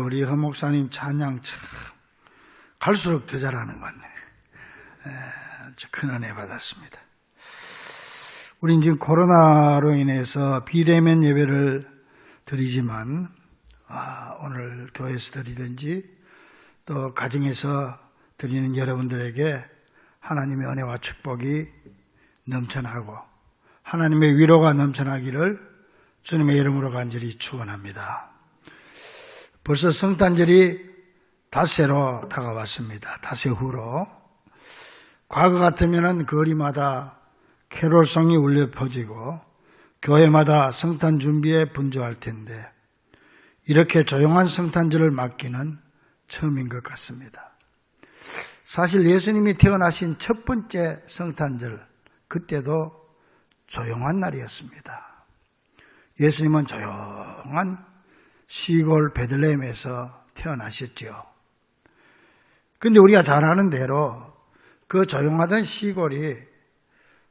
우리 허 목사님 찬양 참 갈수록 더 잘하는 것 같네. 큰 은혜 받았습니다. 우린 지금 코로나로 인해서 비대면 예배를 드리지만 오늘 교회에서 드리든지 또 가정에서 드리는 여러분들에게 하나님의 은혜와 축복이 넘쳐나고 하나님의 위로가 넘쳐나기를 주님의 이름으로 간절히 축원합니다. 벌써 성탄절이 닷새로 다가왔습니다. 닷새 후로. 과거 같으면 거리마다 캐롤송이 울려 퍼지고 교회마다 성탄 준비에 분주할 텐데 이렇게 조용한 성탄절을 맞기는 처음인 것 같습니다. 사실 예수님이 태어나신 첫 번째 성탄절, 그때도 조용한 날이었습니다. 예수님은 조용한 시골 베들레헴에서 태어나셨죠. 그런데 우리가 잘 아는 대로 그 조용하던 시골이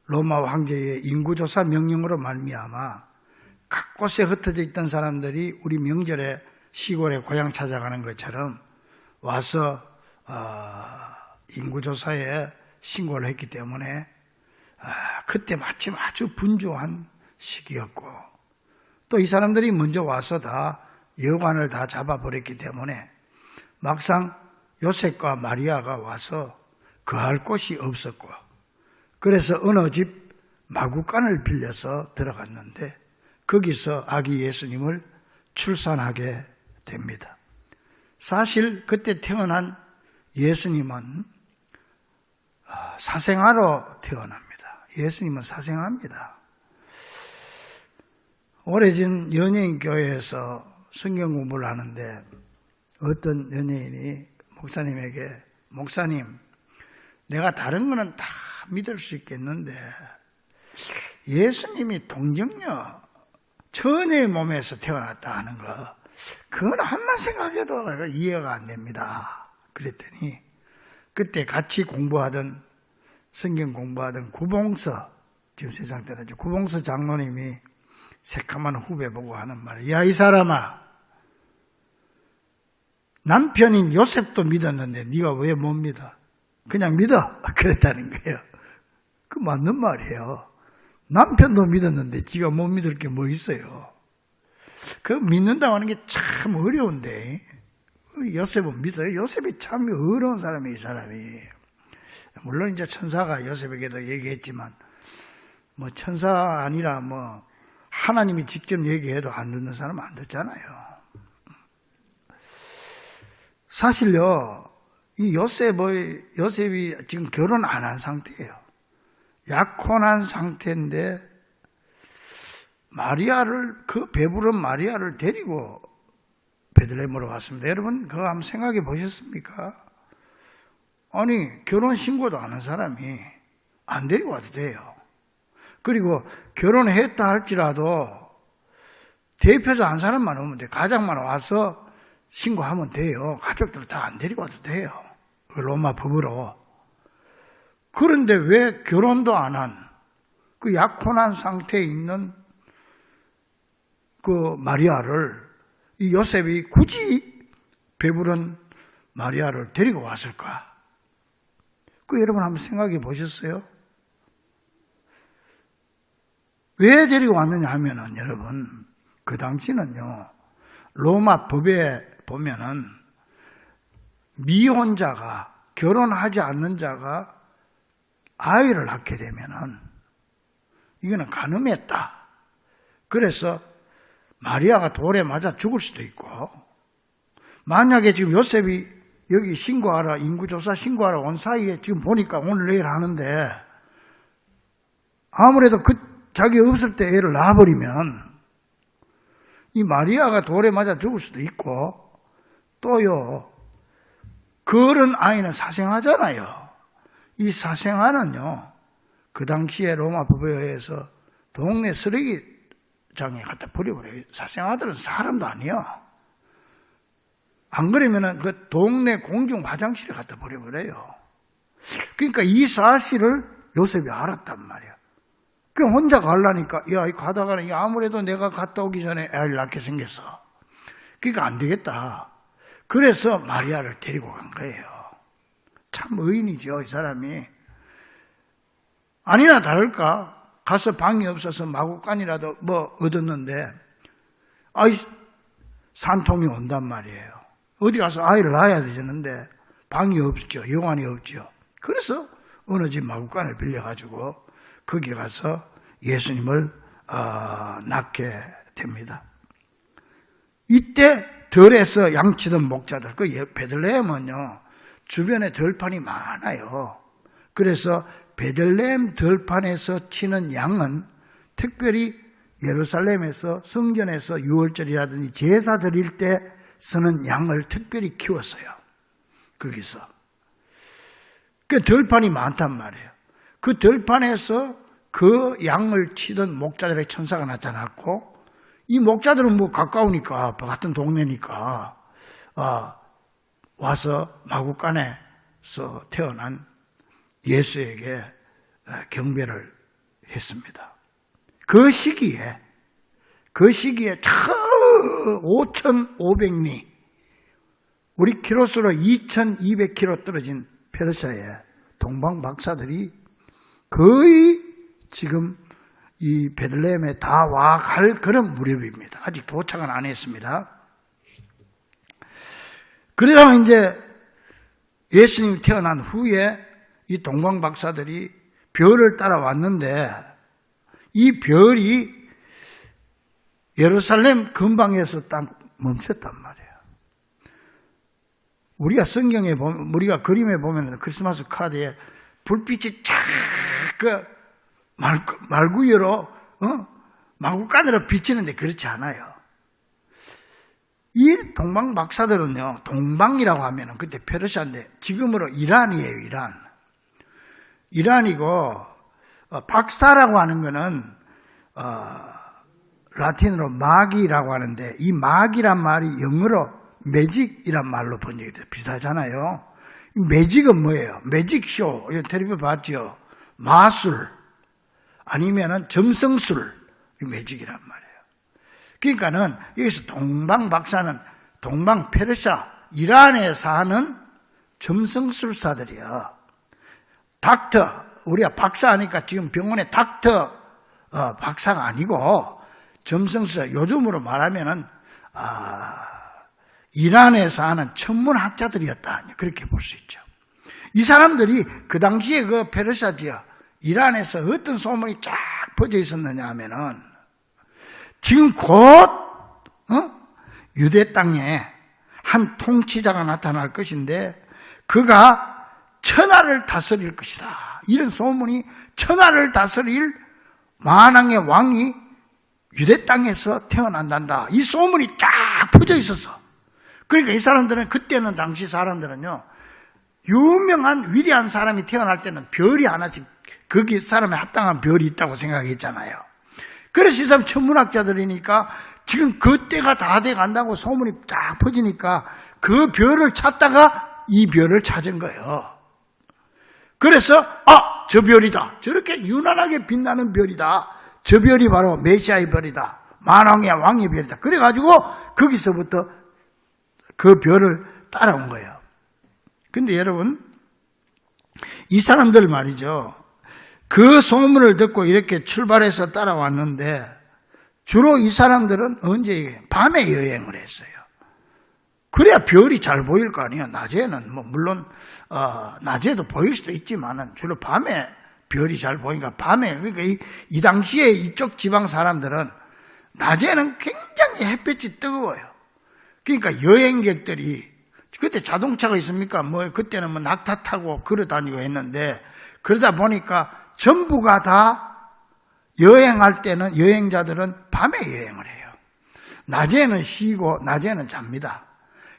로마 황제의 인구조사 명령으로 말미암아 각 곳에 흩어져 있던 사람들이 우리 명절에 시골에 고향 찾아가는 것처럼 와서 인구조사에 신고를 했기 때문에 그때 마침 아주 분주한 시기였고 또 이 사람들이 먼저 와서 다 여관을 다 잡아버렸기 때문에 막상 요셉과 마리아가 와서 거할 곳이 없었고 그래서 어느 집 마구간을 빌려서 들어갔는데 거기서 아기 예수님을 출산하게 됩니다. 사실 그때 태어난 예수님은 사생아로 태어납니다. 예수님은 사생아입니다. 오래전 연예인교회에서 성경 공부를 하는데 어떤 연예인이 목사님에게 목사님, 내가 다른 거는 다 믿을 수 있겠는데 예수님이 동정녀 처녀의 몸에서 태어났다 하는 거 그건 한만 생각해도 이해가 안 됩니다. 그랬더니 그때 같이 공부하던 성경 공부하던 구봉서, 지금 세상 떠나죠, 구봉서 장로님이 새까만 후배 보고 하는 말이에요. 야, 이 사람아, 남편인 요셉도 믿었는데 네가 왜 못 믿어? 그냥 믿어. 그랬다는 거예요. 그 맞는 말이에요. 남편도 믿었는데 지가 못 믿을 게 뭐 있어요. 그 믿는다고 하는 게 참 어려운데 요셉은 믿어요. 요셉이 참 어려운 사람이에요. 이 사람이. 물론 이제 천사가 요셉에게도 얘기했지만 뭐 천사 아니라 뭐 하나님이 직접 얘기해도 안 듣는 사람은 안 듣잖아요. 사실요, 이 요셉이 지금 결혼 안 한 상태예요. 약혼한 상태인데 마리아를, 그 배부른 마리아를 데리고 베들레헴으로 왔습니다. 여러분 그거 한번 생각해 보셨습니까? 아니, 결혼 신고도 안 한 사람이 안 데리고 와도 돼요. 그리고 결혼했다 할지라도 대표자 한 사람만 오면 돼요. 가장만 와서 신고하면 돼요. 가족들 다 안 데리고 와도 돼요. 로마 법으로. 그런데 왜 결혼도 안 한 그 약혼한 상태에 있는 그 마리아를 이 요셉이 굳이 배부른 마리아를 데리고 왔을까? 그 여러분 한번 생각해 보셨어요? 왜 데리고 왔느냐 하면은 여러분 그 당시는요 로마 법에 보면은 미혼자가 결혼하지 않는 자가 아이를 낳게 되면은 이거는 간음했다. 그래서 마리아가 돌에 맞아 죽을 수도 있고 만약에 지금 요셉이 여기 신고하러 인구조사 신고하러 온 사이에 지금 보니까 오늘 내일 하는데 아무래도 자기 없을 때 애를 낳아버리면 이 마리아가 돌에 맞아 죽을 수도 있고 또요 그런 아이는 사생아잖아요. 이 사생아는요 그 당시에 로마 법에 의해서 동네 쓰레기장에 갖다 버려버려요. 사생아들은 사람도 아니에요. 안 그러면은 그 동네 공중 화장실에 갖다 버려버려요. 그러니까 이 사실을 요셉이 알았단 말이야. 그 혼자 가려니까 야 가다가는 아무래도 내가 갔다 오기 전에 애를 낳게 생겼어. 그러니까 안 되겠다. 그래서 마리아를 데리고 간 거예요. 참 의인이죠, 이 사람이. 아니나 다를까? 가서 방이 없어서 마구간이라도 뭐 얻었는데, 산통이 온단 말이에요. 어디 가서 아이를 낳아야 되는데, 방이 없죠. 영안이 없죠. 그래서 어느 집 마구간을 빌려가지고, 거기 가서 예수님을 낳게 됩니다. 이때 들에서 양치던 목자들, 그 베들레헴은요, 주변에 들판이 많아요. 그래서 베들레헴 들판에서 치는 양은 특별히 예루살렘에서 성전에서 유월절이라든지 제사 드릴 때 쓰는 양을 특별히 키웠어요. 거기서. 그 들판이 많단 말이에요. 그 들판에서 그 양을 치던 목자들의 천사가 나타났고, 이 목자들은 뭐 가까우니까, 같은 동네니까, 와서 마구간에서 태어난 예수에게 경배를 했습니다. 그 시기에 5,500리, 우리 키로수로 2,200km 떨어진 페르시아의 동방 박사들이 거의 지금 이 베들레헴에 다 와갈 그런 무렵입니다. 아직 도착은 안 했습니다. 그러다가 이제 예수님이 태어난 후에 이 동방 박사들이 별을 따라왔는데, 이 별이 예루살렘 근방에서 딱 멈췄단 말이에요. 우리가 성경에 보면, 우리가 그림에 보면 크리스마스 카드에 불빛이 쫙 말구유로 마구간으로 비치는데 그렇지 않아요. 이 동방 박사들은요, 동방이라고 하면은 그때 페르시아인데 지금으로 이란이에요, 이란. 이란이고, 박사라고 하는 거는 라틴어로 마기라고 하는데, 이 마기란 말이 영어로 매직이란 말로 번역이 돼요. 비슷하잖아요. 매직은 뭐예요? 매직쇼, 이거 텔레비전 봤죠? 마술, 아니면은 점성술, 매직이란 말이에요. 그러니까는 여기서 동방 박사는 동방 페르시아, 이란에 사는 점성술사들이요. 닥터, 우리가 박사 하니까 지금 병원에 닥터 박사가 아니고 점성술사, 요즘으로 말하면은 이란에 사는 천문학자들이었다, 그렇게 볼 수 있죠. 이 사람들이 그 당시에 그 페르시아 지역 이란에서 어떤 소문이 쫙 퍼져 있었느냐 하면은, 지금 곧 유대 땅에 한 통치자가 나타날 것인데 그가 천하를 다스릴 것이다, 이런 소문이, 천하를 다스릴 만왕의 왕이 유대 땅에서 태어난단다, 이 소문이 쫙 퍼져 있었어. 그러니까 이 사람들은, 그때는 당시 사람들은요, 유명한 위대한 사람이 태어날 때는 별이 하나씩, 거기 사람에 합당한 별이 있다고 생각했잖아요. 그래서 이 사람 천문학자들이니까 지금 그 때가 다 돼 간다고 소문이 쫙 퍼지니까 그 별을 찾다가 이 별을 찾은 거예요. 그래서 저 별이다, 저렇게 유난하게 빛나는 별이다, 저 별이 바로 메시아의 별이다, 만왕의 왕의 별이다. 그래가지고 거기서부터 그 별을 따라온 거예요. 근데 여러분, 이 사람들 말이죠, 그 소문을 듣고 이렇게 출발해서 따라왔는데, 주로 이 사람들은 언제? 밤에 여행을 했어요. 그래야 별이 잘 보일 거 아니에요. 낮에는 뭐 물론 낮에도 보일 수도 있지만은 주로 밤에 별이 잘 보이니까 밤에, 그러니까 이 당시에 이쪽 지방 사람들은 낮에는 굉장히 햇볕이 뜨거워요. 그러니까 여행객들이, 그때 자동차가 있습니까? 뭐 그때는 뭐 낙타 타고 걸어 다니고 했는데, 그러다 보니까 전부가 다 여행할 때는, 여행자들은 밤에 여행을 해요. 낮에는 쉬고 낮에는 잡니다.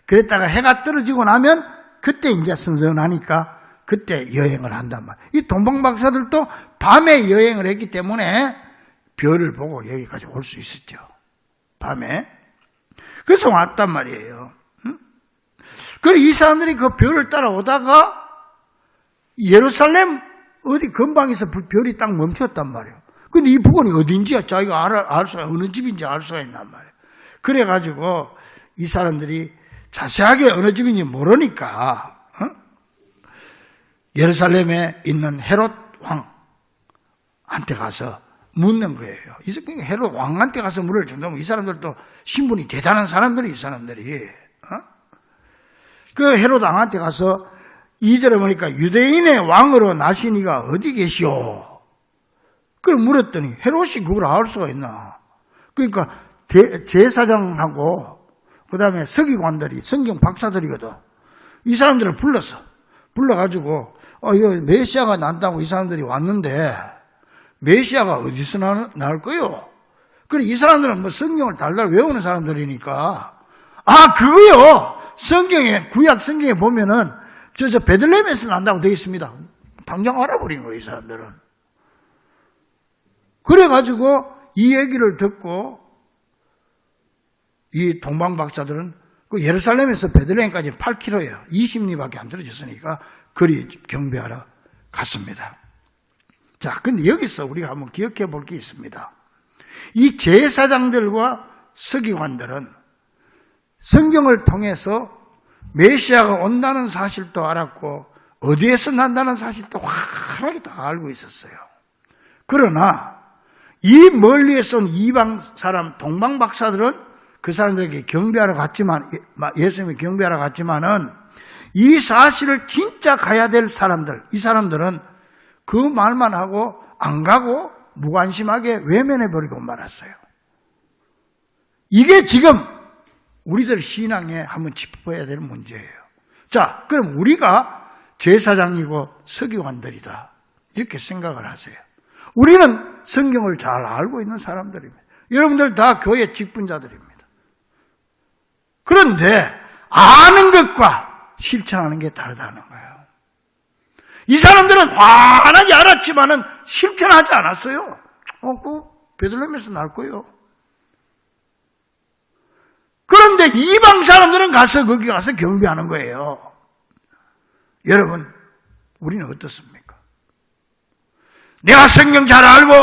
그랬다가 해가 떨어지고 나면 그때 이제 선선하니까 그때 여행을 한단 말이에요. 이 동방 박사들도 밤에 여행을 했기 때문에 별을 보고 여기까지 올 수 있었죠. 밤에. 그래서 왔단 말이에요. 그리고 이 사람들이 그 별을 따라오다가 예루살렘 어디 근방에서 별이 딱 멈췄단 말이에요. 근데 이 부근이 어딘지 자기가 알 수가, 어느 집인지 알 수가 있단 말이에요. 그래가지고 이 사람들이 자세하게 어느 집인지 모르니까 예루살렘에 있는 헤롯 왕한테 가서 묻는 거예요. 헤롯 왕한테 가서 물을 정도면 이 사람들도 신분이 대단한 사람들이 이 사람들이 그 헤롯 왕한테 가서 2절에 보니까 유대인의 왕으로 나시니가 어디 계시오? 그걸 물었더니 헤롯이 그걸 알 수가 있나? 그러니까 제사장하고 그 다음에 서기관들이 성경 박사들이거든. 이 사람들을 불러가지고 이거 메시아가 난다고 이 사람들이 왔는데 메시아가 어디서 나올 거요? 그래 이 사람들은 뭐 성경을 달달 외우는 사람들이니까 그거요. 성경에 구약 성경에 보면은 저 베들레헴에서 난다고 되어 있습니다. 당장 알아버린 거예요 이 사람들은. 그래가지고 이 얘기를 듣고 이 동방박사들은 그 예루살렘에서 베들레헴까지 8km예요. 20리밖에 안 떨어졌으니까 그리 경배하러 갔습니다. 자, 근데 여기서 우리가 한번 기억해 볼 게 있습니다. 이 제사장들과 서기관들은 성경을 통해서 메시아가 온다는 사실도 알았고 어디에서 난다는 사실도 환하게 다 알고 있었어요. 그러나 이 멀리에서 온 이방 사람 동방박사들은 그 사람들에게 경배하러 갔지만 예수님이 경배하러 갔지만은 이 사실을 진짜 가야 될 사람들, 이 사람들은 그 말만 하고 안 가고 무관심하게 외면해버리고 말았어요. 이게 지금 우리들 신앙에 한번 짚어야 될 문제예요. 자, 그럼 우리가 제사장이고 서기관들이다. 이렇게 생각을 하세요. 우리는 성경을 잘 알고 있는 사람들입니다. 여러분들 다 교회 직분자들입니다. 그런데 아는 것과 실천하는 게 다르다는 거예요. 이 사람들은 환하게 알았지만은 실천하지 않았어요. 그 베들레헴에서 날 거예요. 그런데 이방 사람들은 거기 가서 경배하는 거예요. 여러분, 우리는 어떻습니까? 내가 성경 잘 알고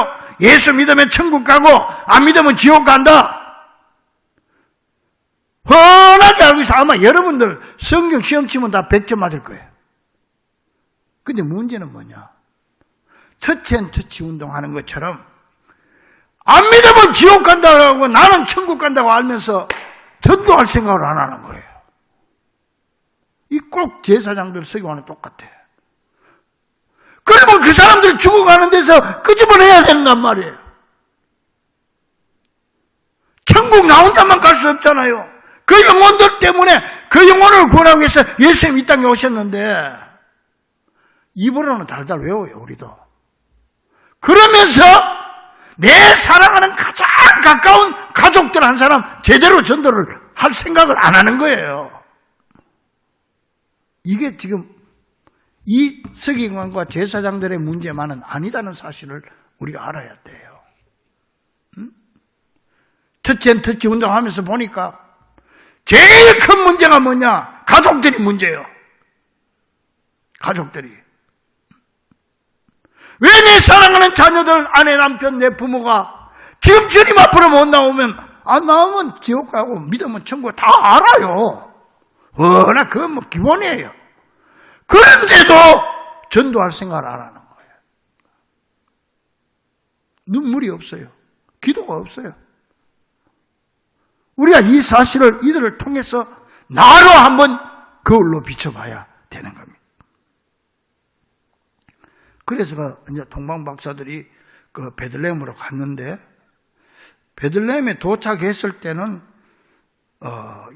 예수 믿으면 천국 가고 안 믿으면 지옥 간다. 뻔하게 알고 있어. 아마 여러분들 성경 시험 치면 다 100점 맞을 거예요. 근데 문제는 뭐냐? 터치앤터치 운동하는 것처럼 안 믿으면 지옥 간다고 하고 나는 천국 간다고 알면서 전도할 생각을 안 하는 거예요. 이 꼭 제사장들 서기관은 똑같아. 그러면 그 사람들 죽어가는 데서 끄집어내야 된단 말이에요. 천국 나 혼자만 갈 수 없잖아요. 그 영혼들 때문에 그 영혼을 구원하기 위해서 예수님이 이 땅에 오셨는데 입으로는 달달 외워요, 우리도. 그러면서 내 사랑하는 가장 가까운 가족들 한 사람 제대로 전도를 할 생각을 안 하는 거예요. 이게 지금 이 서기관과 제사장들의 문제만은 아니다는 사실을 우리가 알아야 돼요. 터치앤터치 운동하면서 보니까 제일 큰 문제가 뭐냐? 가족들이 문제예요. 가족들이. 왜 내 사랑하는 자녀들, 아내, 남편, 내 부모가 지금 주님 앞으로 못 나오면 안 나오면 지옥 가고 믿으면 천국 다 알아요. 워낙 그건 뭐 기본이에요. 그런데도 전도할 생각을 안 하는 거예요. 눈물이 없어요. 기도가 없어요. 우리가 이 사실을 이들을 통해서 나로 한번 거울로 비춰봐야 되는 겁니다. 그래서 이제 동방박사들이 그 베들레헴으로 갔는데 베들레헴에 도착했을 때는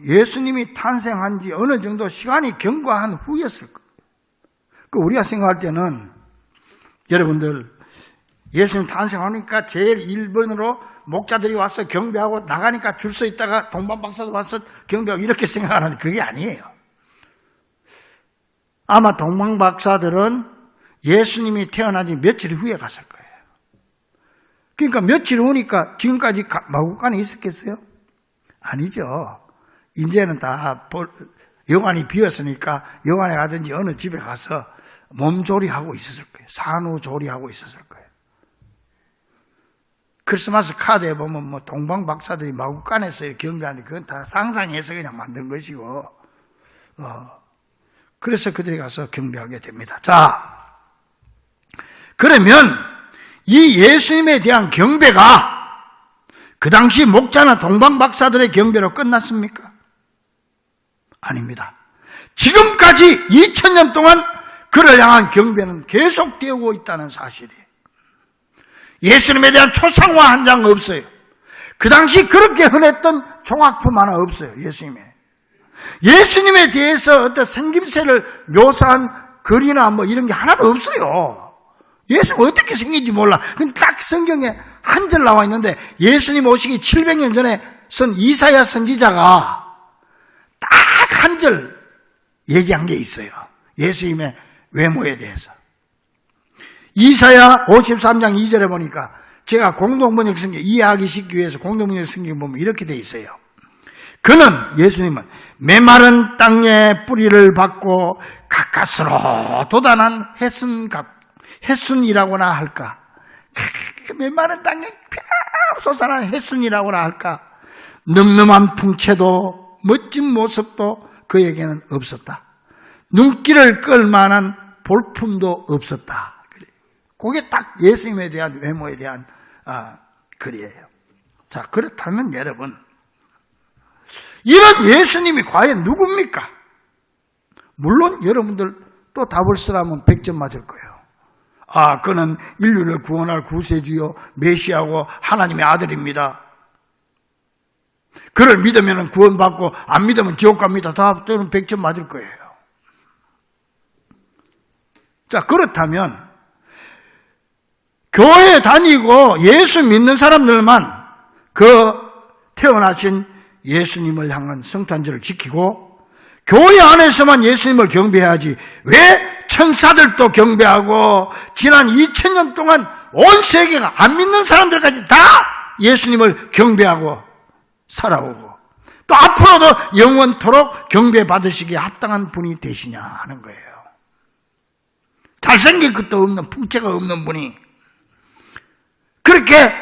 예수님이 탄생한 지 어느 정도 시간이 경과한 후였을 거예요. 우리가 생각할 때는 여러분들 예수님 탄생하니까 제일 1번으로 목자들이 와서 경배하고 나가니까 줄 서 있다가 동방박사도 와서 경배하고 이렇게 생각하는 그게 아니에요. 아마 동방박사들은 예수님이 태어난 지 며칠 후에 갔을 거예요. 그러니까 며칠 후니까 지금까지 마구간에 있었겠어요? 아니죠. 이제는 다 여관이 비었으니까 여관에 가든지 어느 집에 가서 몸조리하고 있었을 거예요. 산후조리하고 있었을 거예요. 크리스마스 카드에 보면 뭐 동방 박사들이 마구간에서 경배하는데 그건 다 상상해서 그냥 만든 것이고, 그래서 그들이 가서 경배하게 됩니다. 자, 그러면 이 예수님에 대한 경배가 그 당시 목자나 동방 박사들의 경배로 끝났습니까? 아닙니다. 지금까지 2000년 동안 그를 향한 경배는 계속되고 있다는 사실이에요. 예수님에 대한 초상화 한 장 없어요. 그 당시 그렇게 흔했던 종합품 하나 없어요. 예수님에 대해서 어떤 생김새를 묘사한 글이나 뭐 이런 게 하나도 없어요. 예수님 어떻게 생긴지 몰라. 근데 딱 성경에 한 절 나와 있는데, 예수님 오시기 700년 전에 쓴 이사야 선지자가 딱 한 절 얘기한 게 있어요. 예수님의 외모에 대해서. 이사야 53장 2절에 보니까, 제가 공동번역 성경 이해하기 쉽기 위해서 공동번역 성경 보면 이렇게 돼 있어요. 그는, 예수님은 메마른 땅에 뿌리를 받고 가까스로 돋아난 햇순이라고나 할까? 메마른 땅에 솟아난 햇순이라고나 할까? 늠름한 풍채도 멋진 모습도 그에게는 없었다. 눈길을 끌 만한 볼품도 없었다. 그게 딱 예수님에 대한 외모에 대한 글이에요. 자, 그렇다면 여러분, 이런 예수님이 과연 누굽니까? 물론 여러분들 또 답을 쓰라면 100점 맞을 거예요. 그는 인류를 구원할 구세주요 메시아고 하나님의 아들입니다. 그를 믿으면 구원받고 안 믿으면 지옥 갑니다. 답은 100점 맞을 거예요. 자, 그렇다면 교회 다니고 예수 믿는 사람들만 그 태어나신 예수님을 향한 성탄절을 지키고 교회 안에서만 예수님을 경배해야지, 왜 천사들도 경배하고 지난 2000년 동안 온 세계가 안 믿는 사람들까지 다 예수님을 경배하고 살아오고 또 앞으로도 영원토록 경배받으시기에 합당한 분이 되시냐 하는 거예요. 잘생긴 것도 없는, 풍채가 없는 분이 그렇게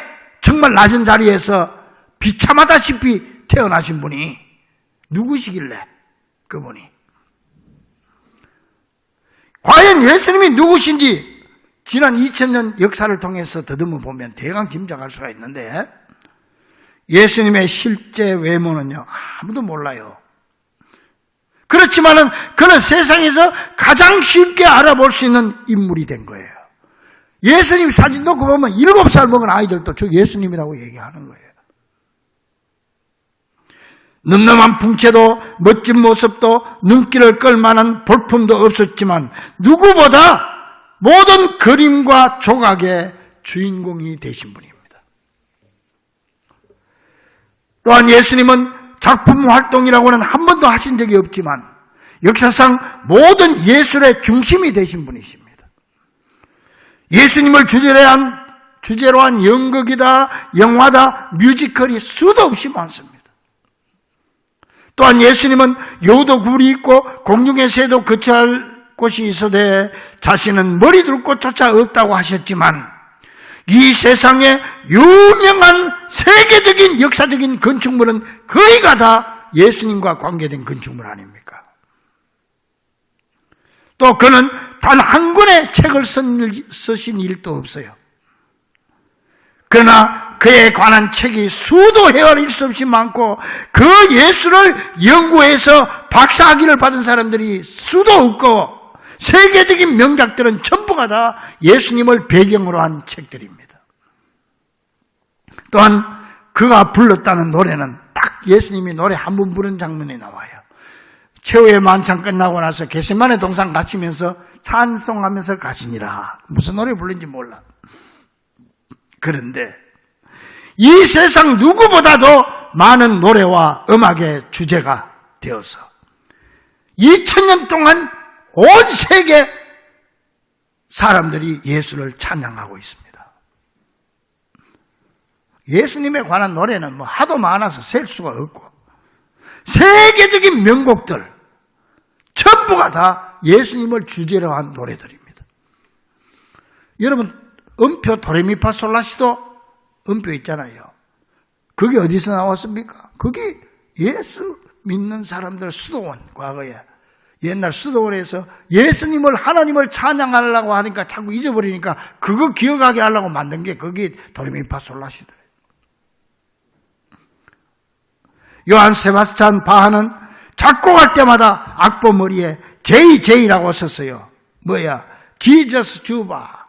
정말 낮은 자리에서 비참하다시피 태어나신 분이 누구시길래, 그분이 과연 예수님이 누구신지 지난 2000년 역사를 통해서 더듬어 보면 대강 짐작할 수가 있는데, 예수님의 실제 외모는요, 아무도 몰라요. 그렇지만은 그는 세상에서 가장 쉽게 알아볼 수 있는 인물이 된 거예요. 예수님 사진 놓고 보면 7살 먹은 아이들도 저 예수님이라고 얘기하는 거예요. 늠름한 풍채도 멋진 모습도 눈길을 끌 만한 볼품도 없었지만 누구보다 모든 그림과 조각의 주인공이 되신 분입니다. 또한 예수님은 작품 활동이라고는 한 번도 하신 적이 없지만 역사상 모든 예술의 중심이 되신 분이십니다. 예수님을 주제로 한 연극이다, 영화다, 뮤지컬이 수도 없이 많습니다. 또한 예수님은 여우도 굴이 있고 공중의 새도 거처할 곳이 있어되 자신은 머리 둘 곳조차 없다고 하셨지만 이 세상에 유명한 세계적인 역사적인 건축물은 거의가 다 예수님과 관계된 건축물 아닙니까? 또 그는 단 한 권의 책을 쓰신 일도 없어요. 그러나 그에 관한 책이 수도 헤아릴 수 없이 많고 그 예술을 연구해서 박사학위를 받은 사람들이 수도 없고 세계적인 명작들은 전부가 다 예수님을 배경으로 한 책들입니다. 또한 그가 불렀다는 노래는 딱 예수님이 노래 한 번 부른 장면이 나와요. 최후의 만찬 끝나고 나서 겟세마네 동산 가시면서 찬송하면서 가시니라. 무슨 노래 부른지 몰라. 그런데 이 세상 누구보다도 많은 노래와 음악의 주제가 되어서 2000년 동안 온 세계 사람들이 예수를 찬양하고 있습니다. 예수님에 관한 노래는 뭐 하도 많아서 셀 수가 없고 세계적인 명곡들 전부가 다 예수님을 주제로 한 노래들입니다. 여러분 음표 도레미파솔라시도 음표 있잖아요. 그게 어디서 나왔습니까? 그게 예수 믿는 사람들 수도원, 과거에 옛날 수도원에서 예수님을, 하나님을 찬양하려고 하니까 자꾸 잊어버리니까 그거 기억하게 하려고 만든 게 그게 도레미파솔라시더래요. 요한 세바스찬 바하는 작곡할 때마다 악보 머리에 JJ라고 썼어요. 뭐야? 지저스 주바.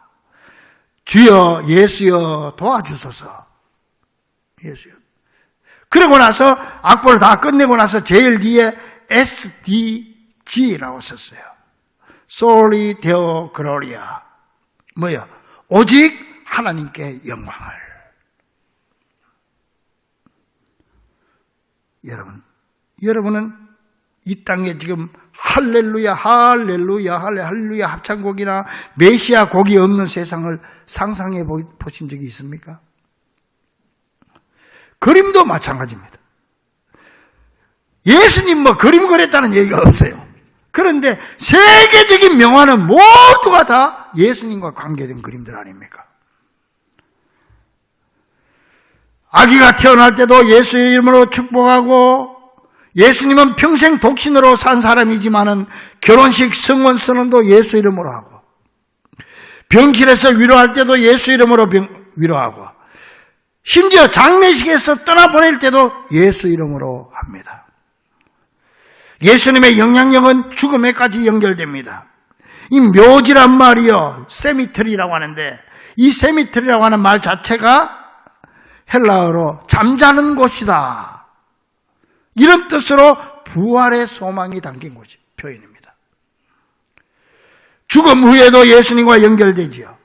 주여 예수여 도와주소서. 예수여. 그러고 나서 악보를 다 끝내고 나서 제일 뒤에 SDG라고 썼어요. Soli Deo Gloria. 뭐야? 오직 하나님께 영광을. 여러분은 이 땅에 지금 할렐루야, 할렐루야, 할렐루야 합창곡이나 메시아 곡이 없는 세상을 상상해 보신 적이 있습니까? 그림도 마찬가지입니다. 예수님 그림 그렸다는 얘기가 없어요. 그런데 세계적인 명화는 모두가 다 예수님과 관계된 그림들 아닙니까? 아기가 태어날 때도 예수의 이름으로 축복하고, 예수님은 평생 독신으로 산 사람이지만은 결혼식 성원 선언도 예수 이름으로 하고, 병실에서 위로할 때도 예수 이름으로 위로하고, 심지어 장례식에서 떠나보낼 때도 예수 이름으로 합니다. 예수님의 영향력은 죽음에까지 연결됩니다. 이 묘지란 말이요, 세미트리라고 하는데, 이 세미트리라고 하는 말 자체가 헬라어로 잠자는 곳이다, 이런 뜻으로 부활의 소망이 담긴 곳이 표현입니다. 죽음 후에도 예수님과 연결되지요.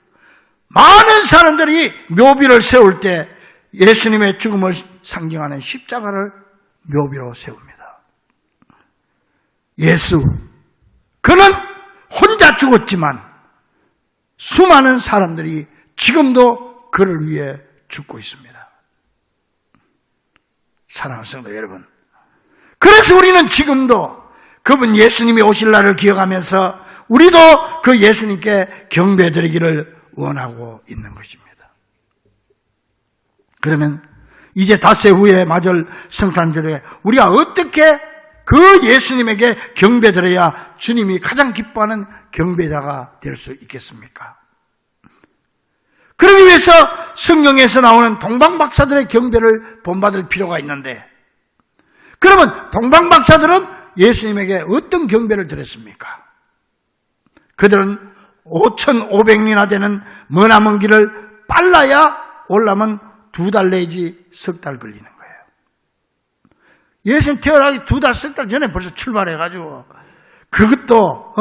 많은 사람들이 묘비를 세울 때 예수님의 죽음을 상징하는 십자가를 묘비로 세웁니다. 예수, 그는 혼자 죽었지만 수많은 사람들이 지금도 그를 위해 죽고 있습니다. 사랑하는 성도 여러분, 그래서 우리는 지금도 그분 예수님이 오실 날을 기억하면서 우리도 그 예수님께 경배드리기를 원하고 있는 것입니다. 그러면 이제 닷새 후에 맞을 성탄절에 우리가 어떻게 그 예수님에게 경배드려야 주님이 가장 기뻐하는 경배자가 될 수 있겠습니까? 그러기 위해서 성경에서 나오는 동방박사들의 경배를 본받을 필요가 있는데, 그러면 동방박사들은 예수님에게 어떤 경배를 드렸습니까? 그들은 5,500리나 되는 머나먼 길을 빨라야 올라면 2달 내지 석 달 걸리는 거예요. 예수님 태어나기 2달, 석 달 전에 벌써 출발해가지고 그것도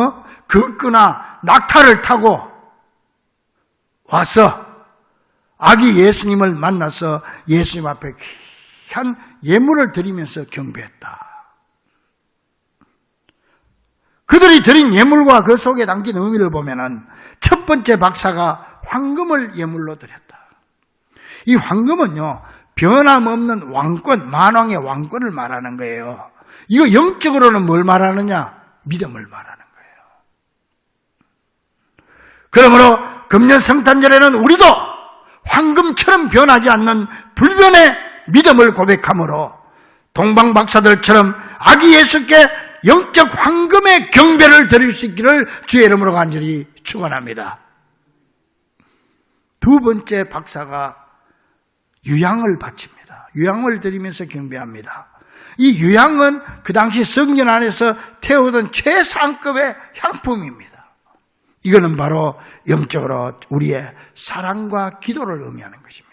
그것구나 낙타를 타고 와서 아기 예수님을 만나서 예수님 앞에 귀한 예물을 드리면서 경배했다. 그들이 드린 예물과 그 속에 담긴 의미를 보면은 첫 번째 박사가 황금을 예물로 드렸다. 이 황금은요, 변함없는 왕권, 만왕의 왕권을 말하는 거예요. 이거 영적으로는 뭘 말하느냐? 믿음을 말하는 거예요. 그러므로 금년 성탄절에는 우리도 황금처럼 변하지 않는 불변의 믿음을 고백함으로 동방박사들처럼 아기 예수께 영적 황금의 경배를 드릴 수 있기를 주의 이름으로 간절히 축원합니다. 두 번째 박사가 유향을 바칩니다. 유향을 드리면서 경배합니다. 이 유향은 그 당시 성전 안에서 태우던 최상급의 향품입니다. 이거는 바로 영적으로 우리의 사랑과 기도를 의미하는 것입니다.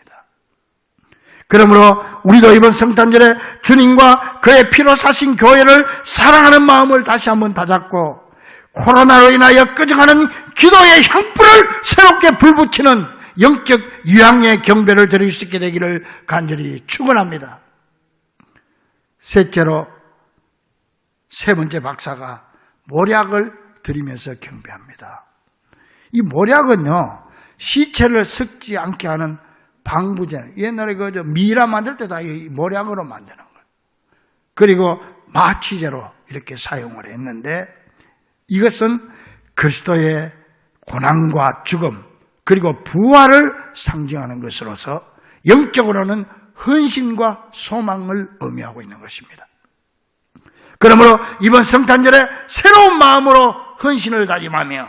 그러므로 우리도 이번 성탄절에 주님과 그의 피로 사신 교회를 사랑하는 마음을 다시 한번 다잡고 코로나로 인하여 꺼져가는 기도의 향불을 새롭게 불붙이는 영적 유향의 경배를 드릴 수 있게 되기를 간절히 축원합니다. 셋째로 세 번째 박사가 모략을 드리면서 경배합니다. 이 모략은요, 시체를 썩지 않게 하는 방부제, 옛날에 미라 만들 때 다 이 모략으로 만드는 거예요. 그리고 마취제로 이렇게 사용을 했는데, 이것은 그리스도의 고난과 죽음 그리고 부활을 상징하는 것으로서 영적으로는 헌신과 소망을 의미하고 있는 것입니다. 그러므로 이번 성탄절에 새로운 마음으로 헌신을 다짐하며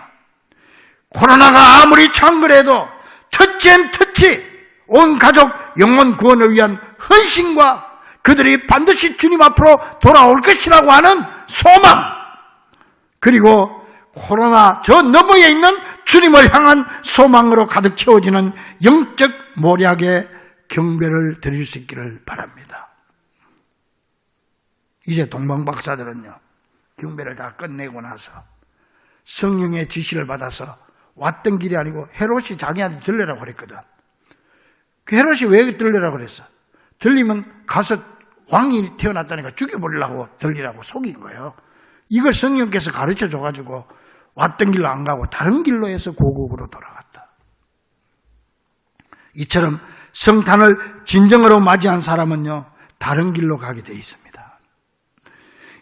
코로나가 아무리 창궐해도 터치앤터치 온 가족 영혼 구원을 위한 헌신과 그들이 반드시 주님 앞으로 돌아올 것이라고 하는 소망, 그리고 코로나 저 너머에 있는 주님을 향한 소망으로 가득 채워지는 영적 모략의 경배를 드릴 수 있기를 바랍니다. 이제 동방박사들은요, 경배를 다 끝내고 나서 성령의 지시를 받아서 왔던 길이 아니고 헤롯이 자기한테 들리라고 그랬거든. 그 헤롯이 왜 들리라고 그랬어? 들리면 가서 왕이 태어났다니까 죽여버리려고 들리라고 속인 거예요. 이걸 성령께서 가르쳐 줘가지고 왔던 길로 안 가고 다른 길로 해서 고국으로 돌아갔다. 이처럼 성탄을 진정으로 맞이한 사람은요, 다른 길로 가게 돼 있습니다.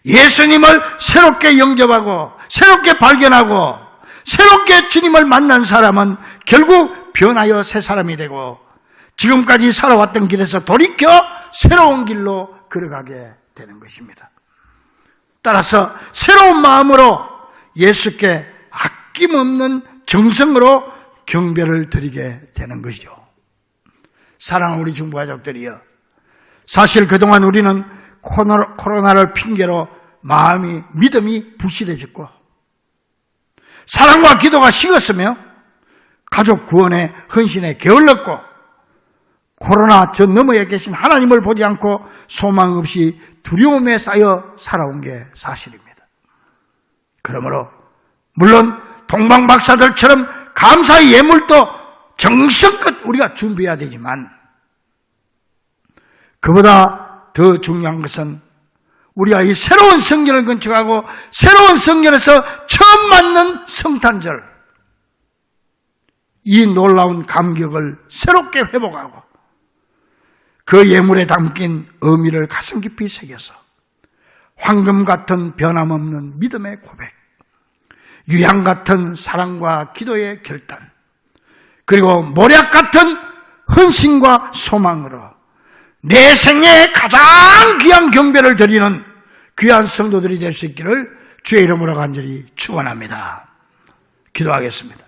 예수님을 새롭게 영접하고 새롭게 발견하고 새롭게 주님을 만난 사람은 결국 변하여 새 사람이 되고 지금까지 살아왔던 길에서 돌이켜 새로운 길로 걸어가게 되는 것입니다. 따라서 새로운 마음으로 예수께 아낌없는 정성으로 경배를 드리게 되는 것이죠. 사랑하는 우리 중부가족들이여, 사실 그동안 우리는 코로나를 핑계로 믿음이 부실해졌고 사랑과 기도가 식었으며 가족 구원의 헌신에 게을렀고 코로나 저 너머에 계신 하나님을 보지 않고 소망 없이 두려움에 쌓여 살아온 게 사실입니다. 그러므로 물론 동방박사들처럼 감사의 예물도 정성껏 우리가 준비해야 되지만 그보다 더 중요한 것은 우리가 이 새로운 성전을 건축하고 새로운 성전에서 처음 맞는 성탄절, 이 놀라운 감격을 새롭게 회복하고 그 예물에 담긴 의미를 가슴 깊이 새겨서 황금 같은 변함없는 믿음의 고백, 유향 같은 사랑과 기도의 결단, 그리고 모략 같은 헌신과 소망으로 내 생애에 가장 귀한 경배를 드리는 귀한 성도들이 될 수 있기를 주의 이름으로 간절히 축원합니다. 기도하겠습니다.